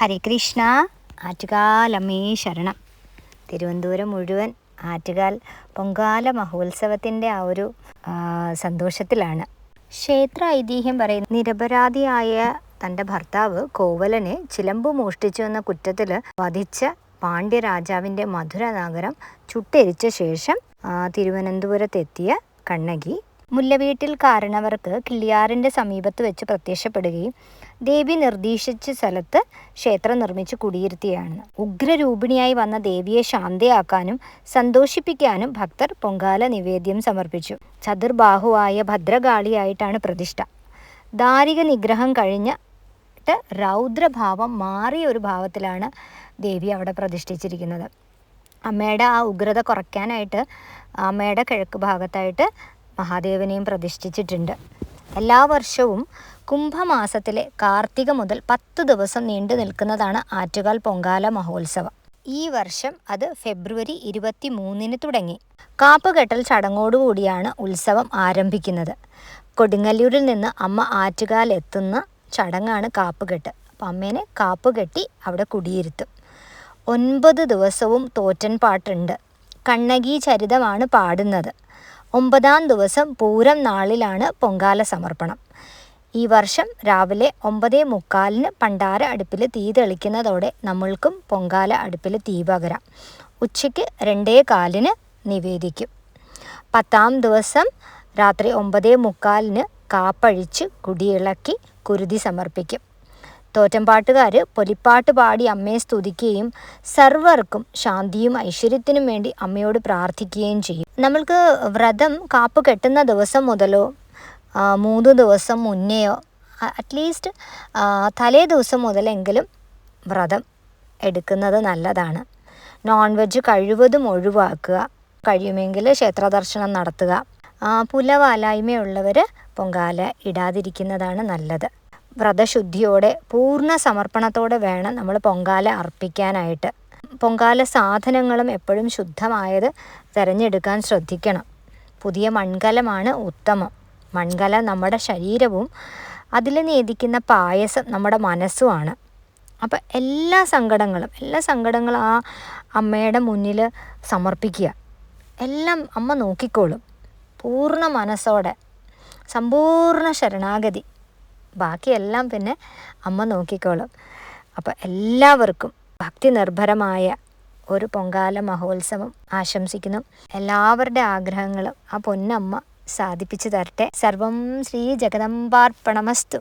ഹരേ കൃഷ്ണ. ആറ്റുകാൽ അമ്മേ ശരണം. തിരുവനന്തപുരം മുഴുവൻ ആറ്റുകാൽ പൊങ്കാല മഹോത്സവത്തിൻ്റെ ആ ഒരു സന്തോഷത്തിലാണ്. ക്ഷേത്ര ഐതിഹ്യം പറയുന്ന നിരപരാധിയായ തൻ്റെ ഭർത്താവ് കോവലനെ ചിലമ്പ് മോഷ്ടിച്ചു എന്ന കുറ്റത്തിൽ വധിച്ച പാണ്ഡ്യരാജാവിൻ്റെ മധുര നഗരം ചുട്ടെരിച്ച ശേഷം തിരുവനന്തപുരത്തെത്തിയ കണ്ണകി മുല്ലവീട്ടിൽ കാരണവർക്ക് കിള്ളിയാറിൻ്റെ സമീപത്ത് വെച്ച് പ്രത്യക്ഷപ്പെടുകയും ദേവി നിർദ്ദേശിച്ച സ്ഥലത്ത് ക്ഷേത്രം നിർമ്മിച്ച് കുടിയിരുത്തിയാണ്. ഉഗ്രരൂപിണിയായി വന്ന ദേവിയെ ശാന്തയാക്കാനും സന്തോഷിപ്പിക്കാനും ഭക്തർ പൊങ്കാല നിവേദ്യം സമർപ്പിച്ചു. ചതുർബാഹുവായ ഭദ്രകാളിയായിട്ടാണ് പ്രതിഷ്ഠ. ദാരിക നിഗ്രഹം കഴിഞ്ഞിട്ട് രൗദ്രഭാവം മാറിയ ഒരു ഭാവത്തിലാണ് ദേവി അവിടെ പ്രതിഷ്ഠിച്ചിരിക്കുന്നത്. അമ്മയുടെ ആ ഉഗ്രത കുറയ്ക്കാനായിട്ട് അമ്മയുടെ കിഴക്ക് ഭാഗത്തായിട്ട് മഹാദേവനെയും പ്രതിഷ്ഠിച്ചിട്ടുണ്ട്. എല്ലാ വർഷവും കുംഭമാസത്തിലെ കാർത്തിക മുതൽ 10 ദിവസം നീണ്ടു നിൽക്കുന്നതാണ് ആറ്റുകാൽ പൊങ്കാല മഹോത്സവം. ഈ വർഷം അത് ഫെബ്രുവരി 23 തുടങ്ങി. കാപ്പുകെട്ടൽ ചടങ്ങോടുകൂടിയാണ് ഉത്സവം ആരംഭിക്കുന്നത്. കൊടുങ്ങല്ലൂരിൽ നിന്ന് അമ്മ ആറ്റുകാൽ എത്തുന്ന ചടങ്ങാണ് കാപ്പുകെട്ട്. അപ്പം അമ്മേനെ കാപ്പുകെട്ടി അവിടെ കുടിയിരുത്തും. 9 ദിവസവും തോറ്റൻ പാട്ടുണ്ട്. കണ്ണകി ചരിതമാണ് പാടുന്നത്. 9-ാം ദിവസം പൂരം നാളിലാണ് പൊങ്കാല സമർപ്പണം. ഈ വർഷം രാവിലെ 9:45 പണ്ടാര അടുപ്പിൽ തീ തെളിക്കുന്നതോടെ നമ്മൾക്കും പൊങ്കാല അടുപ്പിൽ തീ പകരാം. ഉച്ചയ്ക്ക് 2:15 നിവേദിക്കും. 10-ാം ദിവസം രാത്രി 9:45 കാപ്പഴിച്ച് കുടിയിളക്കി കുരുതി സമർപ്പിക്കും. തോറ്റംപാട്ടുകാർ പൊലിപ്പാട്ട് പാടി അമ്മയെ സ്തുതിക്കുകയും സർവർക്കും ശാന്തിയും ഐശ്വര്യത്തിനും വേണ്ടി അമ്മയോട് പ്രാർത്ഥിക്കുകയും ചെയ്യും. നമ്മൾക്ക് വ്രതം കാപ്പ് കെട്ടുന്ന ദിവസം മുതലോ 3 ദിവസം മുന്നെയോ അറ്റ്ലീസ്റ്റ് തലേ ദിവസം മുതലെങ്കിലും വ്രതം എടുക്കുന്നത് നല്ലതാണ്. നോൺ വെജ് കഴിവതും ഒഴിവാക്കുക. കഴിയുമെങ്കിൽ ക്ഷേത്ര ദർശനം നടത്തുക. പുലവാലായ്മയുള്ളവർ പൊങ്കാല ഇടാതിരിക്കുന്നതാണ് നല്ലത്. വ്രതശുദ്ധിയോടെ പൂർണ്ണ സമർപ്പണത്തോടെ വേണം നമ്മൾ പൊങ്കാല അർപ്പിക്കാനായിട്ട്. പൊങ്കാല സാധനങ്ങളും എപ്പോഴും ശുദ്ധമായത് തിരഞ്ഞെടുക്കാൻ ശ്രദ്ധിക്കണം. പുതിയ മൺകലമാണ് ഉത്തമം. മൺകലം നമ്മുടെ ശരീരവും അതിൽ നേദിക്കുന്ന പായസം നമ്മുടെ മനസ്സുമാണ്. അപ്പം എല്ലാ സങ്കടങ്ങളും ആ അമ്മയുടെ മുന്നിൽ സമർപ്പിക്കുക. എല്ലാം അമ്മ നോക്കിക്കോളും. പൂർണ്ണ മനസ്സോടെ സമ്പൂർണ്ണ ശരണാഗതി. ബാക്കിയെല്ലാം പിന്നെ അമ്മ നോക്കിക്കോളും. അപ്പം എല്ലാവർക്കും ഭക്തി നിർഭരമായ ഒരു പൊങ്കാല മഹോത്സവം ആശംസിക്കുന്നു. എല്ലാവരുടെ ആഗ്രഹങ്ങളും ആ പൊന്നമ്മ സാധിപ്പിച്ചു തരട്ടെ. സർവം ശ്രീ ജഗദംബാർപ്പണമസ്തു.